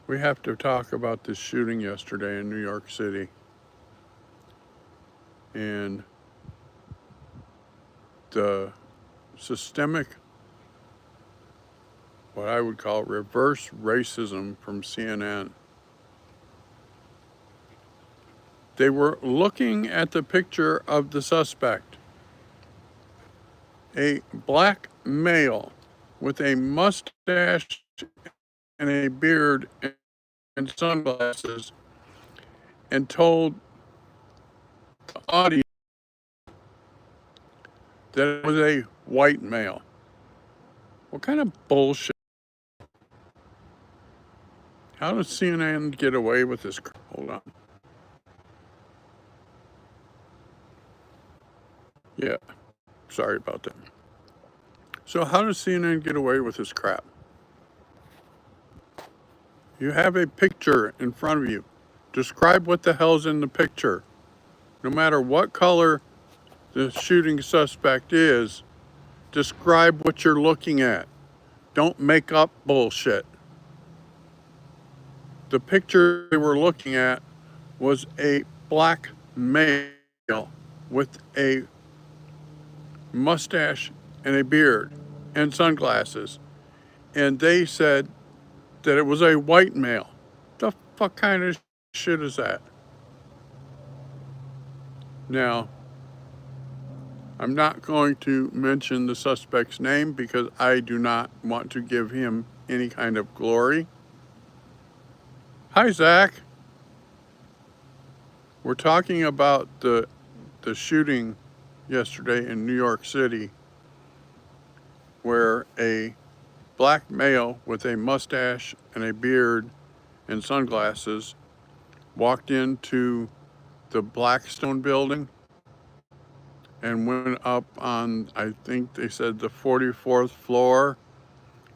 We have to talk about this shooting yesterday in New York City and the systemic, what I would call reverse racism from CNN. They were looking at the picture of the suspect, a black male with a mustache and a beard and sunglasses, and told the audience that it was a white male. What kind of bullshit? How does CNN get away with this? Hold on. Yeah, sorry about that. So, how does CNN get away with this crap? You have a picture in front of you. Describe what the hell's in the picture. No matter what color the shooting suspect is, describe what you're looking at. Don't make up bullshit. The picture they were looking at was a black male with a mustache and a beard and sunglasses. And they said that it was a white male. The fuck kind of shit is that? Now, I'm not going to mention the suspect's name because I do not want to give him any kind of glory. Hi, Zach. We're talking about the shooting yesterday in New York City where a black male with a mustache and a beard and sunglasses walked into the Blackstone building and went up on, I think they said, the 44th floor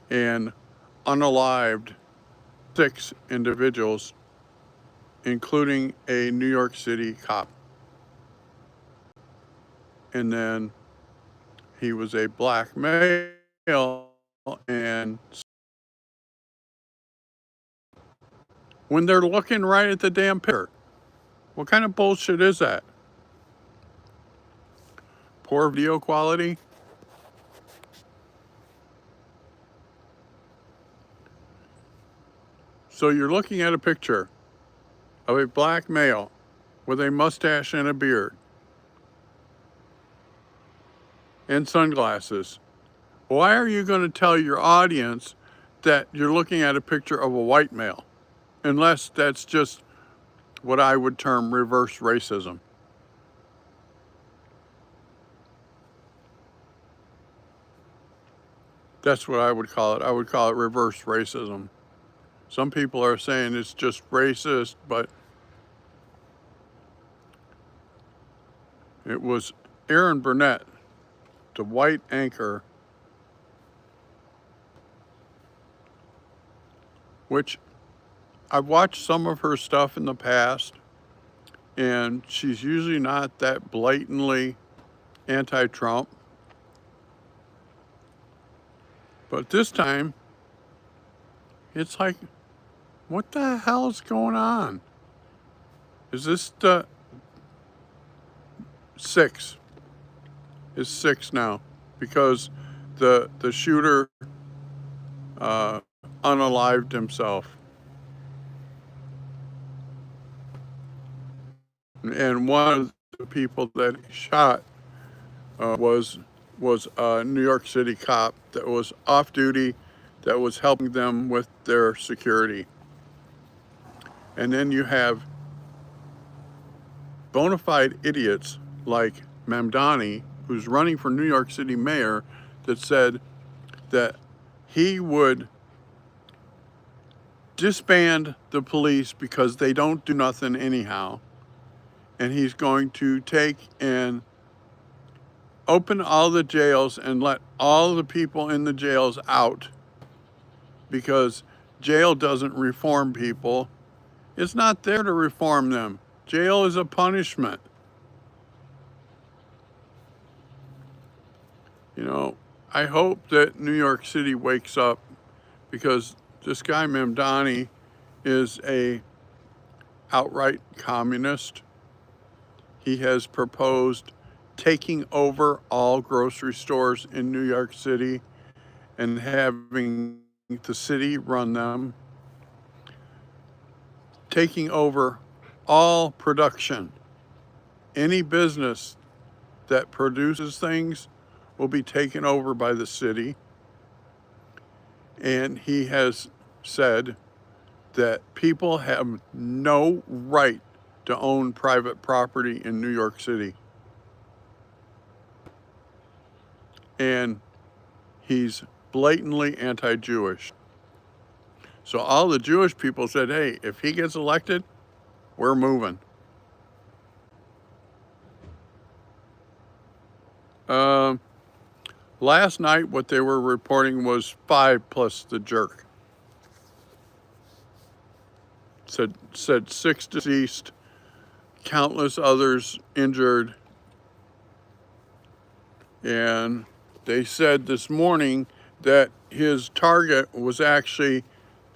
and unalived 6 individuals, including a New York City cop. And then he was a black male, and when they're looking right at the damn picture, what kind of bullshit is that? Poor video quality? So you're looking at a picture of a black male with a mustache and a beard and sunglasses. Why are you going to tell your audience that you're looking at a picture of a white male? Unless that's just what I would term reverse racism. That's what I would call it. I would call it reverse racism. Some people are saying it's just racist, but it was Erin Burnett, the white anchor, which I've watched some of her stuff in the past, and she's usually not that blatantly anti-Trump. But this time, it's like, what the hell's going on? Is this the 6? It's 6 now, because the shooter unalived himself. And one of the people that he shot was a New York City cop that was off duty, that was helping them with their security. And then you have bona fide idiots like Mamdani, who's running for New York City mayor, that said that he would disband the police because they don't do nothing anyhow. And he's going to take and open all the jails and let all the people in the jails out, because jail doesn't reform people. It's not there to reform them. Jail is a punishment. You know, I hope that New York City wakes up, because this guy Mamdani is a outright communist. He has proposed taking over all grocery stores in New York City and having the city run them, taking over all production. Any business that produces things will be taken over by the city. And he has said that people have no right to own private property in New York City. And he's blatantly anti-Jewish. So all the Jewish people said, hey, if he gets elected, we're moving. Last night, what they were reporting was 5 plus the jerk. Said 6 deceased, countless others injured. And they said this morning that his target was actually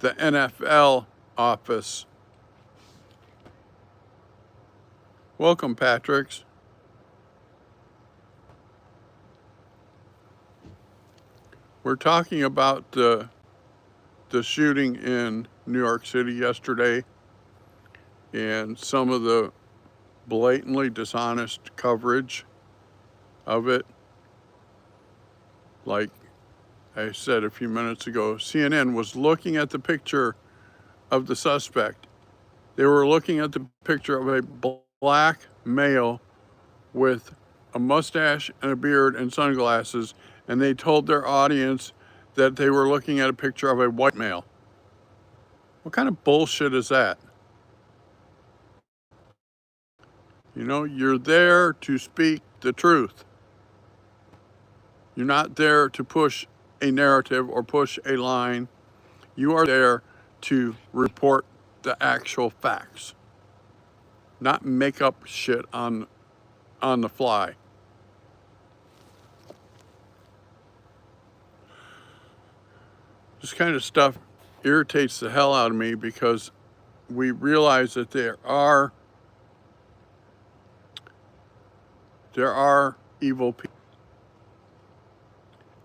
the NFL office. Welcome, Patrick's. We're talking about the shooting in New York City yesterday and some of the blatantly dishonest coverage of it. Like I said a few minutes ago, CNN was looking at the picture of the suspect. They were looking at the picture of a black male with a mustache and a beard and sunglasses, and they told their audience that they were looking at a picture of a white male. What kind of bullshit is that? You know, you're there to speak the truth. You're not there to push a narrative or push a line. You are there to report the actual facts, not make up shit on the fly. This kind of stuff irritates the hell out of me because we realize that there are evil people,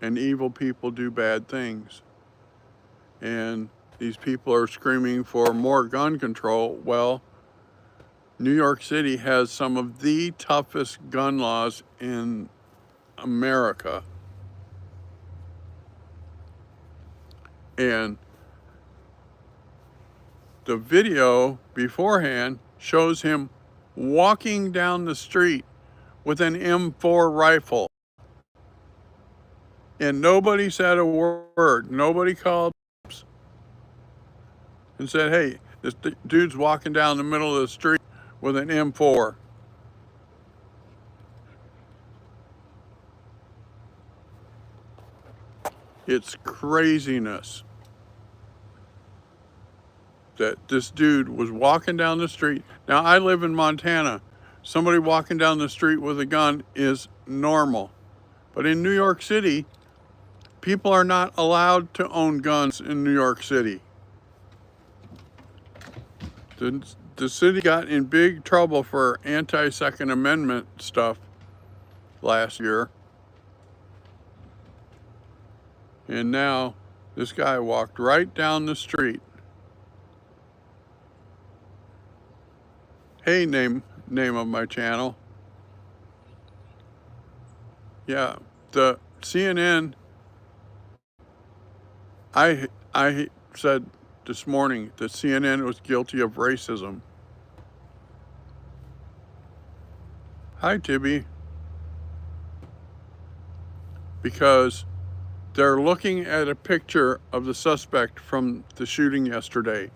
and evil people do bad things. And these people are screaming for more gun control. Well, New York City has some of the toughest gun laws in America. And the video beforehand shows him walking down the street with an M4 rifle. And nobody said a word. Nobody called and said, hey, this dude's walking down the middle of the street with an M4. It's craziness that this dude was walking down the street. Now, I live in Montana. Somebody walking down the street with a gun is normal. But in New York City, people are not allowed to own guns in New York City. The city got in big trouble for anti-Second Amendment stuff last year. And now this guy walked right down the street. Hey, name of my channel. Yeah, the CNN, I said this morning that CNN was guilty of racism. Hi, Tibby. Because they're looking at a picture of the suspect from the shooting yesterday. It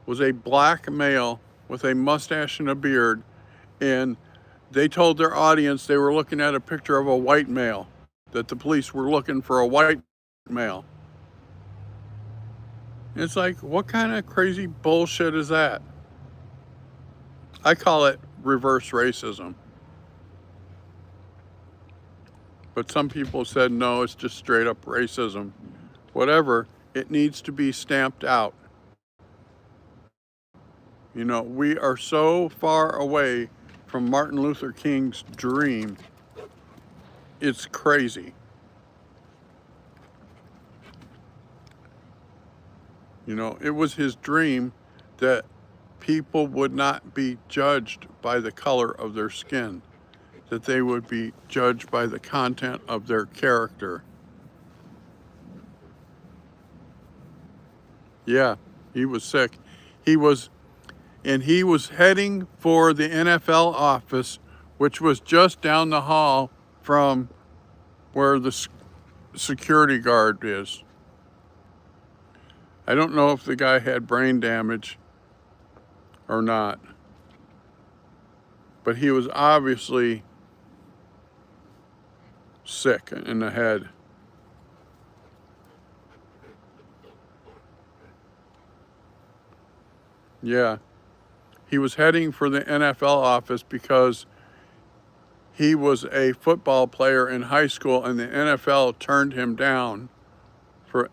was a black male with a mustache and a beard, and they told their audience they were looking at a picture of a white male, that the police were looking for a white male. It's like, what kind of crazy bullshit is that? I call it reverse racism. But some people said, no, it's just straight up racism. Whatever, it needs to be stamped out. You know, we are so far away from Martin Luther King's dream. It's crazy. You know, it was his dream that people would not be judged by the color of their skin, that they would be judged by the content of their character. Yeah, he was sick. He was heading for the NFL office, which was just down the hall from where the security guard is. I don't know if the guy had brain damage or not, but he was obviously sick in the head. Yeah, he was heading for the NFL office because he was a football player in high school and the NFL turned him down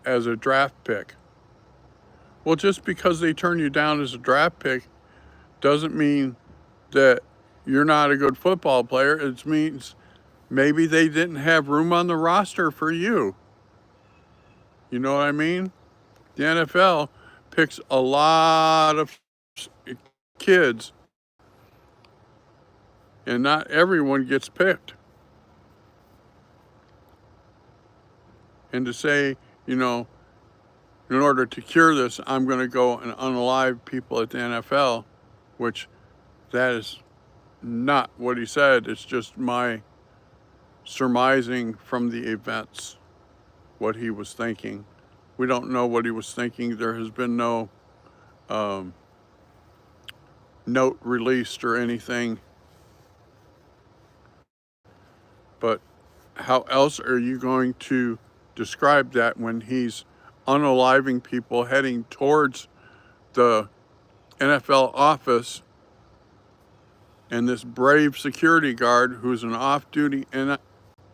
as a draft pick. Well, just because they turn you down as a draft pick doesn't mean that you're not a good football player. It means maybe they didn't have room on the roster for you. You know what I mean? The NFL picks a lot of kids, and not everyone gets picked. And to say, you know, in order to cure this, I'm going to go and unalive people at the NFL, which that is not what he said. It's just my surmising from the events what he was thinking. We don't know what he was thinking. There has been no note released or anything. But how else are you going to describe that when he's unaliving people heading towards the NFL office, and this brave security guard who's an off-duty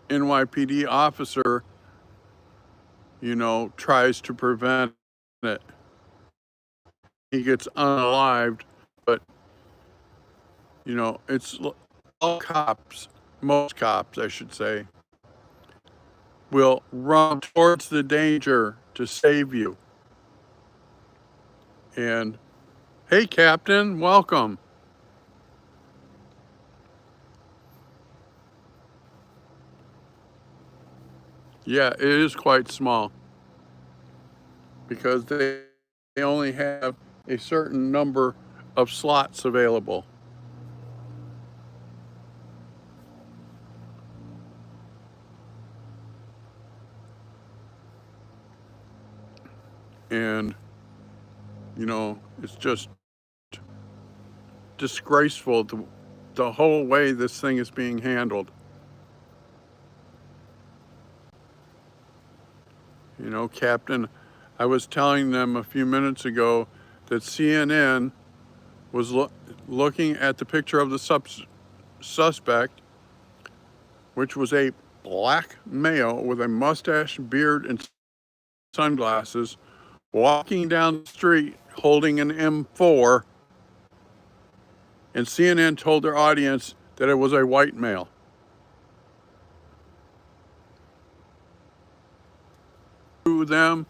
NYPD officer, you know, tries to prevent it. He gets unalived, but, you know, it's all cops, most cops, I should say, will run towards the danger to save you. And, hey, Captain, welcome. Yeah, it is quite small because they only have a certain number of slots available. And, you know, it's just disgraceful the whole way this thing is being handled. You know, Captain, I was telling them a few minutes ago that CNN was looking at the picture of the suspect, which was a black male with a mustache, beard, and sunglasses, walking down the street holding an M4, and CNN told their audience that it was a white male. To them,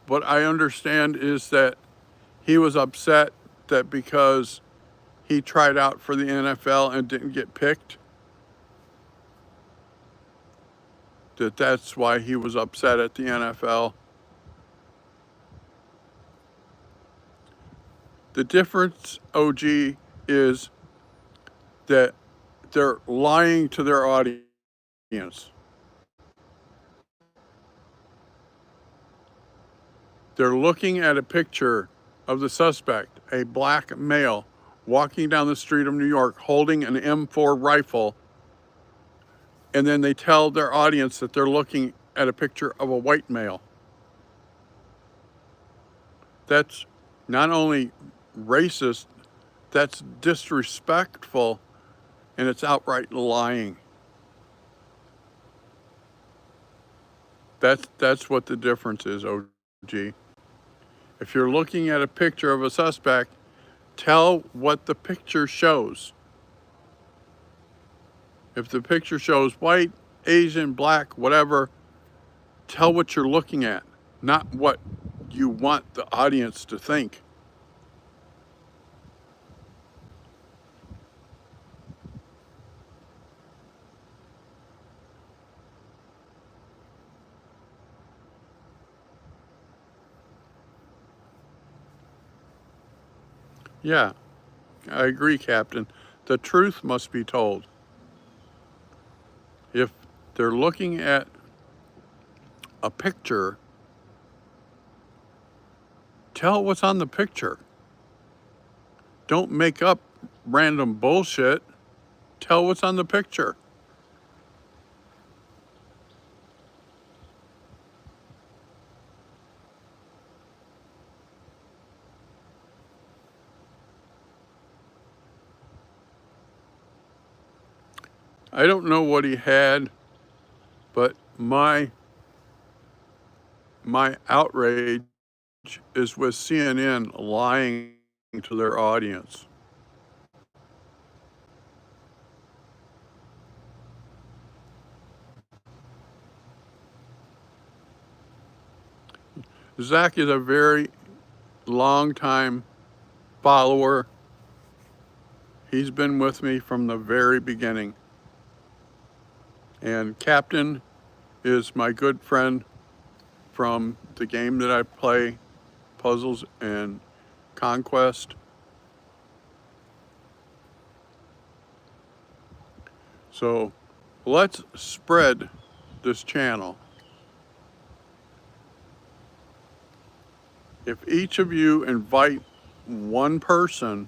what I understand is that he was upset that because he tried out for the NFL and didn't get picked, that's why he was upset at the NFL. The difference, OG, is that they're lying to their audience. They're looking at a picture of the suspect, a black male, walking down the street of New York holding an M4 rifle, and then they tell their audience that they're looking at a picture of a white male. That's not only racist, that's disrespectful, and it's outright lying. That's what the difference is, OG. If you're looking at a picture of a suspect, Tell what the picture shows. If the picture shows white, Asian, black, whatever, tell what you're looking at, not what you want the audience to think. Yeah, I agree, Captain. The truth must be told. If they're looking at a picture, tell what's on the picture. Don't make up random bullshit. Tell what's on the picture. I don't know what he had, but my outrage is with CNN lying to their audience. Zach is a very long time follower. He's been with me from the very beginning. And Captain is my good friend from the game that I play, Puzzles and Conquest. So let's spread this channel. If each of you invite one person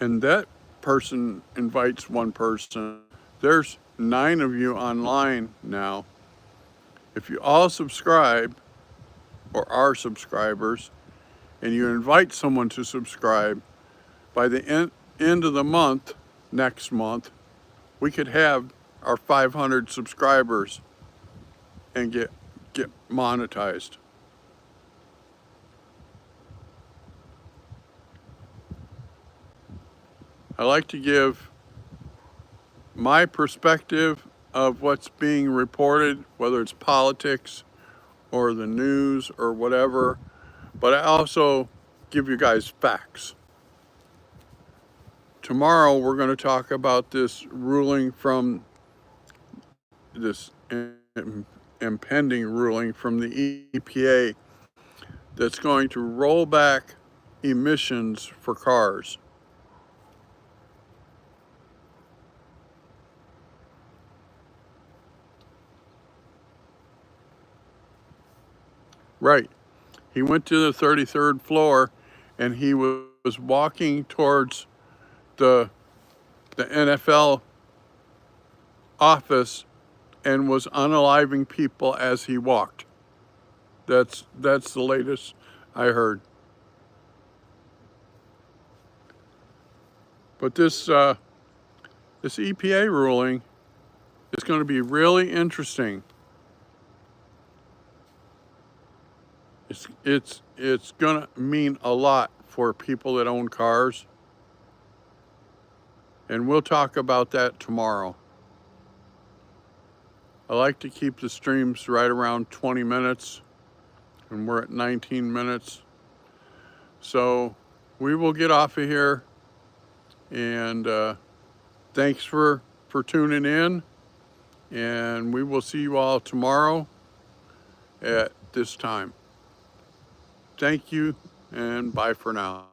and that person invites one person, there's 9 of you online now. If you all subscribe or are subscribers and you invite someone to subscribe, by the end of the month, next month, we could have our 500 subscribers and get monetized. I like to give my perspective of what's being reported, whether it's politics or the news or whatever, but I also give you guys facts. Tomorrow we're going to talk about this ruling from this impending ruling from the EPA that's going to roll back emissions for cars. Right. He went to the 33rd floor and he was walking towards the NFL office and was unaliving people as he walked. That's the latest I heard. But this EPA ruling is going to be really interesting. It's going to mean a lot for people that own cars. And we'll talk about that tomorrow. I like to keep the streams right around 20 minutes, and we're at 19 minutes. So we will get off of here, and thanks for tuning in, and we will see you all tomorrow at this time. Thank you, and bye for now.